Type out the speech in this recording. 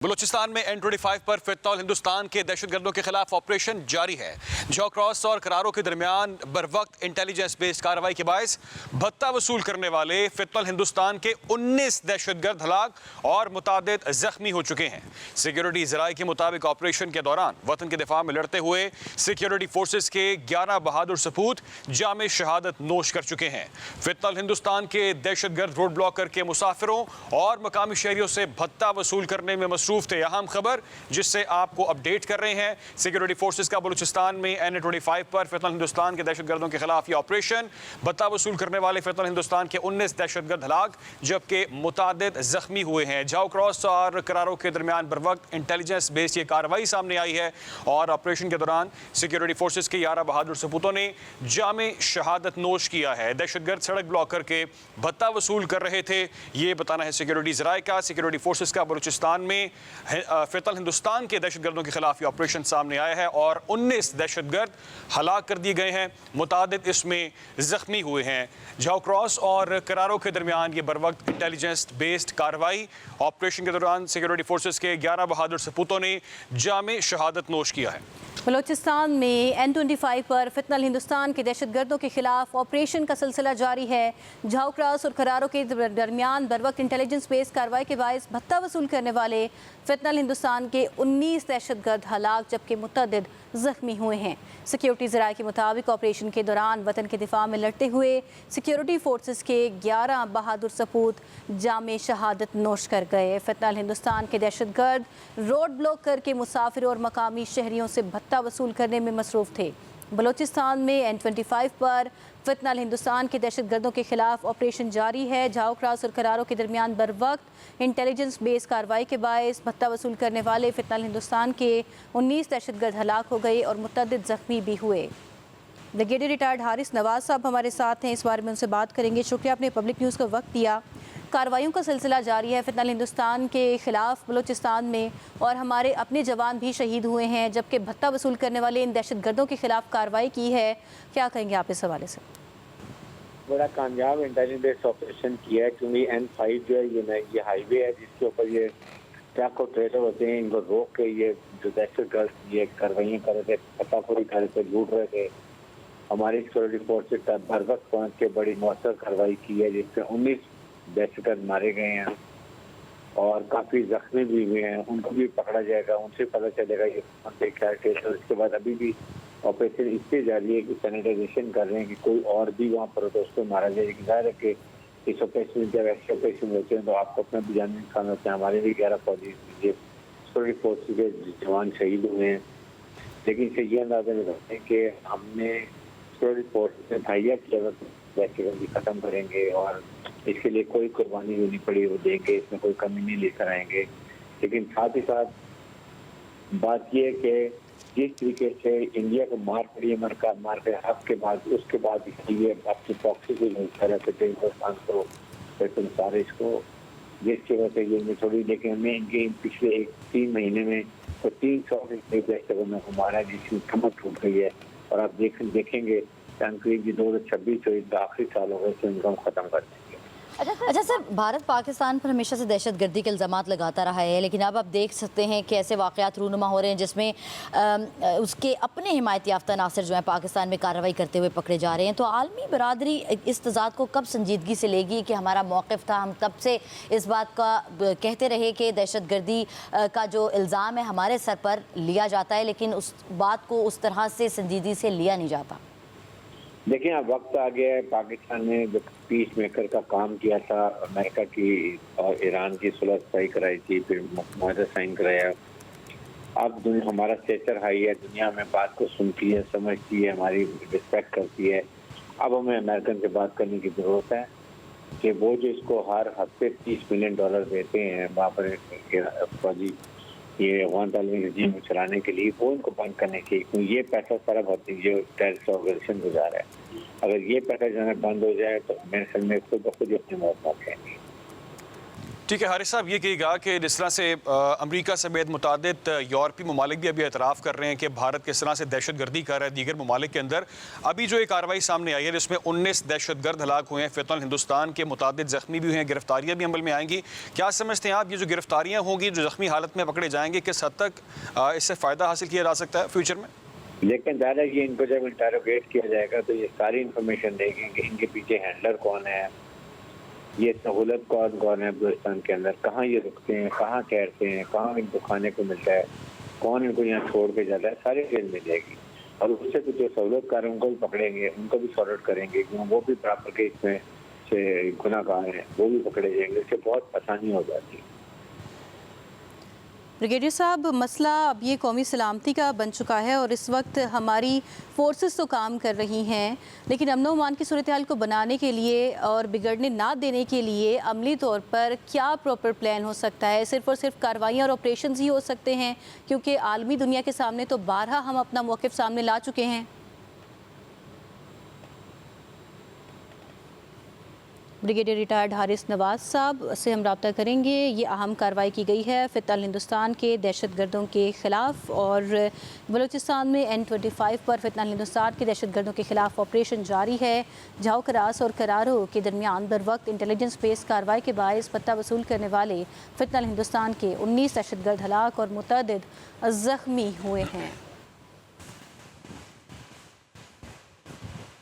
बलूचिस्तान में N25 पर फितौल हिंदुस्तान के दहशतगर्दों के खिलाफ ऑपरेशन जारी है। जौ क्रॉस और करारों के दरमियान बरवक्त इंटेलिजेंस बेस्ड कार्रवाई के बायस भत्ता वसूल करने वाले फितौल हिंदुस्तान के 19 दहशतगर्द हलाक और मुतादिद जख्मी हो चुके हैं। सिक्योरिटी ज़राए के मुताबिक ऑपरेशन के दौरान वतन के दिफा में लड़ते हुए सिक्योरिटी फोर्सेज के 11 बहादुर सपूत जामे शहादत नोश कर चुके हैं। फितौल हिंदुस्तान के दहशतगर्द रोड ब्लॉक करके मुसाफिरों और मकामी शहरियों से भत्ता वसूल करने में मसरूफ थे। अहम खबर जिससे आपको अपडेट कर रहे हैं, सिक्योरिटी फोर्सेज का बलूचिस्तान में N25 पर फितौल हिंदुस्तान के दहशतगर्दों के खिलाफ ये ऑपरेशन। भत्ता वसूल करने वाले फितौल हिंदुस्तान के 19 दहशतगर्द हलाक जबकि मुतादिद जख्मी हुए हैं। जाओ क्रॉस और करारों के दरमियान बरवक्त इंटेलिजेंस बेस्ड ये कार्रवाई सामने आई है और ऑपरेशन के दौरान सिक्योरिटी फोर्सेज के 11 बहादुर सपूतों ने जामे शहादत नोश किया है। दहशतगर्द सड़क ब्लॉक करके भत्ता वसूल कर रहे थे, ये बताना है सिक्योरिटी ज़राए का। सिक्योरिटी फोर्सेज का बलूचिस्तान में फितौल हिंदुस्तान के दहशतगर्दों के खिलाफ ये ऑपरेशन सामने आया है और 19 दहशतगर्द हलाक कर दिए गए हैं, मुतादिद इसमें जख्मी हुए हैं। जाओ क्रॉस और करारों के दरमियान ये बरवक्त इंटेलिजेंस बेस्ड कार्रवाई ऑपरेशन के दौरान सिक्योरिटी फोर्सेज के 11 बहादुर सपूतों ने जामे शहादत नोश किया है। बलूचिस्तान में N25 पर फितौल हिंदुस्तान के दहशतगर्दों के खिलाफ ऑपरेशन का सिलसिला जारी है। जाओ क्रॉस और करारों के दरमियान बरवक्त इंटेलिजेंस बेस्ड कार्रवाई के बायस भत्ता वसूल करने वाले फितौल हिंदुस्तान के 19 दहशतगर्द हलाक जबकि मुतअद्दिद जख्मी हुए हैं। सिक्योरिटी ज़राए के मुताबिक ऑपरेशन के दौरान वतन के दिफा में लड़ते हुए सिक्योरिटी फोर्सेस के 11 बहादुर सपूत जामे शहादत नोश कर गए। फितौल हिंदुस्तान के दहशतगर्द रोड ब्लॉक करके मुसाफिरों और मकामी शहरियों से भत्ता वसूल करने में मसरूफ थे। बलूचिस्तान में N25 पर फितौल हिंदुस्तान के दहशतगर्दों के खिलाफ ऑपरेशन जारी है। जाओ क्रॉस और करारों के दरमियान बरवक्त इंटेलिजेंस बेस्ड कार्रवाई के बायस भत्ता वसूल करने वाले फितौल हिंदुस्तान के 19 दहशतगर्द हलाक हो गए और मुतअद्दिद जख्मी भी हुए। ब्रिगेडियर रिटायर्ड हारिस नवाज साहब हमारे साथ हैं, इस बारे में उनसे बात करेंगे। शुक्रिया, आपने पब्लिक न्यूज़ को वक्त दिया। कार्रवाइयों का सिलसिला जारी है फितौल हिंदुस्तान के ख़िलाफ़ बलूचिस्तान में और हमारे अपने जवान भी शहीद हुए हैं जबकि भत्ता वसूल करने वाले इन दहशतगर्दों के खिलाफ कार्रवाई की है। क्या कहेंगे आप इस हवाले से? बड़ा कामयाब इंटेलिजेंस बेस्ड ऑपरेशन किया है क्योंकि N5 जो है ये हाईवे है जिसके ऊपर ये ट्रक और ट्रेलर होते हैं, इनको रोक के ये जो दहशतगर्द ये कार्रवाइयाँ कर रहे थे, पताखोरी कर रहे थे, लूट रहे थे। हमारी सिक्योरिटी फोर्सेज का बर वक्त पहुँच के बड़ी मौसर कार्रवाई की है जिससे 19 दहशतगर्द मारे गए हैं और काफ़ी जख्मी भी हुए हैं। उनको भी पकड़ा जाएगा, उनसे पता चलेगा ये क्या केस है। उसके बाद अभी भी ऑपरेशन इससे जारी है कि सैनिटाइजेशन कर रहे हैं कि कोई और भी वहाँ पर तो उसको मारा जाए। जाहिर है कि इस ऑपरेशन जब ऐसे ऑपरेशन होते हैं तो आपको अपना भी जान नुकसान होता है। हमारे भी 11 फौजी सिक्योरिटी फोर्स के जवान शहीद हुए हैं, लेकिन इसे ये अंदाजा लगाते हैं कि हमने सिक्योरिटी फोर्स से तैयार किया दहशतगर्दी खत्म करेंगे और इसके लिए कोई कुर्बानी देनी पड़ी वो देंगे, इसमें कोई कमी नहीं लेकर आएंगे। लेकिन साथ ही साथ बात यह है कि जिस तरीके से इंडिया को मार पड़ी अमेरिका मार के हक के बाद उसके बाद ये अपनी प्रॉक्सी को हिंदुस्तान को सारे इसको जिसकी वजह से ये थोड़ी, लेकिन हमें इनके पिछले 3 महीने में तो 300 से दहशतगर्दों को मारा जिसकी कमर टूट गई है। और आप देखेंगे करीब 2026 जो इनका आखिरी साल होगा तो इनको खत्म कर देंगे। अच्छा सर, भारत पाकिस्तान पर हमेशा से दहशतगर्दी के इल्ज़ामात लगाता रहा है, लेकिन अब आप देख सकते हैं कि ऐसे वाक़यात रूनुमा हो रहे हैं जिसमें उसके अपने हिमायती याफ्ता नासिर जो है पाकिस्तान में कार्रवाई करते हुए पकड़े जा रहे हैं। तो आलमी बरादरी इस तज़ाद को कब संजीदगी से लेगी कि हमारा मौक़िफ़ था, हम तब से इस बात का कहते रहे कि दहशतगर्दी का जो इल्ज़ाम है हमारे सर पर लिया जाता है, लेकिन उस बात को उस तरह से संजीदगी से लिया नहीं जाता। देखिए, अब वक्त आ गया है। पाकिस्तान ने जो पीस मेकर का काम किया था, अमेरिका की और ईरान की सुलह तय कराई थी, फिर मुआहदा साइन कराया। अब हमारा स्टेचर हाई है, दुनिया में बात को सुनती है, समझती है, हमारी रिस्पेक्ट करती है। अब हमें अमेरिकन से बात करने की ज़रूरत है कि वो जो इसको हर हफ्ते $30 मिलियन देते हैं वहाँ पर फौजी ये अफगान तालिबान रजीम को चलाने के लिए, वो इनको बंद करने चाहिए क्योंकि ये पैसा सारा बहुत जो टेररिस्ट ऑर्गेनाइजेशन को जा रहा है। अगर ये पैसा जाना बंद हो जाए तो मेरे ख्याल में खुद ब खुद अपनी मौत मार जाएंगे। ठीक है हारिस साहब, ये कहेगा कि जिस तरह से अमेरिका समेत मुतादिद यूरोपीय ममालिक भी अभी एतराफ़ कर रहे हैं कि भारत किस तरह से दहशत गर्दी कर रहा है दीगर ममालिक के अंदर। अभी जो एक कार्रवाई सामने आई है जिसमें 19 दहशत गर्द हलाक हुए हैं, फितनल हिंदुस्तान के मुतादिद ज़ख्मी भी हुए हैं, गिरफ्तारियाँ भी अमल में आएंगी। क्या समझते हैं आप, ये जो गिरफ्तारियाँ होंगी, जो ज़ख्मी हालत में पकड़े जाएंगे, किस हद तक इससे फ़ायदा हासिल किया जा सकता है फ्यूचर में? लेकिन ज़्यादा ये इनको जब इंटरोगेट किया जाएगा तो ये सारी इंफॉर्मेशन देंगे कि इनके पीछे हैंडलर कौन है, ये सहूलत कौन है बलूचिस्तान के अंदर, कहाँ ये रुकते हैं, कहाँ ठहरते हैं, कहाँ इनको खाने को मिलता है, कौन इनको यहाँ छोड़ के जाता है, सारी डिटेल मिल जाएगी। और उससे तो जो सहूलतकार हैं उनको भी पकड़ेंगे, उनको भी सॉर्ट आउट करेंगे कि वो भी बराबर के इसमें से गुनाहगार हैं, वो भी पकड़े जाएंगे। इससे बहुत आसानी हो जाती है। ब्रिगेडियर साहब, मसला अब ये कौमी सलामती का बन चुका है और इस वक्त हमारी फोर्सेस तो काम कर रही हैं, लेकिन अमन व अमान की सूरत हाल को बनाने के लिए और बिगड़ने ना देने के लिए अमली तौर पर क्या प्रॉपर प्लान हो सकता है? सिर्फ़ और सिर्फ कार्रवाइयाँ और ऑपरेशन ही हो सकते हैं, क्योंकि आलमी दुनिया के सामने तो बारहा हम अपना मौक़िफ़ सामने ला चुके हैं। ब्रिगेडियर रिटायर्ड हारिस नवाज़ साहब से हम रब्ता करेंगे। ये अहम कार्रवाई की गई है फितनल हिंदुस्तान के दहशत गर्दों के ख़िलाफ़ और बलूचिस्तान में N25 पर फितनल हिंदुस्तान के दहशत गर्दों के ख़िलाफ़ ऑपरेशन जारी है। झाऊ क्रास और करारो के दरमियान बर वक्त इंटेलिजेंस बेस्ड कार्रवाई के बायस पत्ता वसूल करने वाले फितनल हिंदुस्तान के 19 दहशत गर्द हलाक और मुतअद्दिद ज़ख्मी हुए हैं।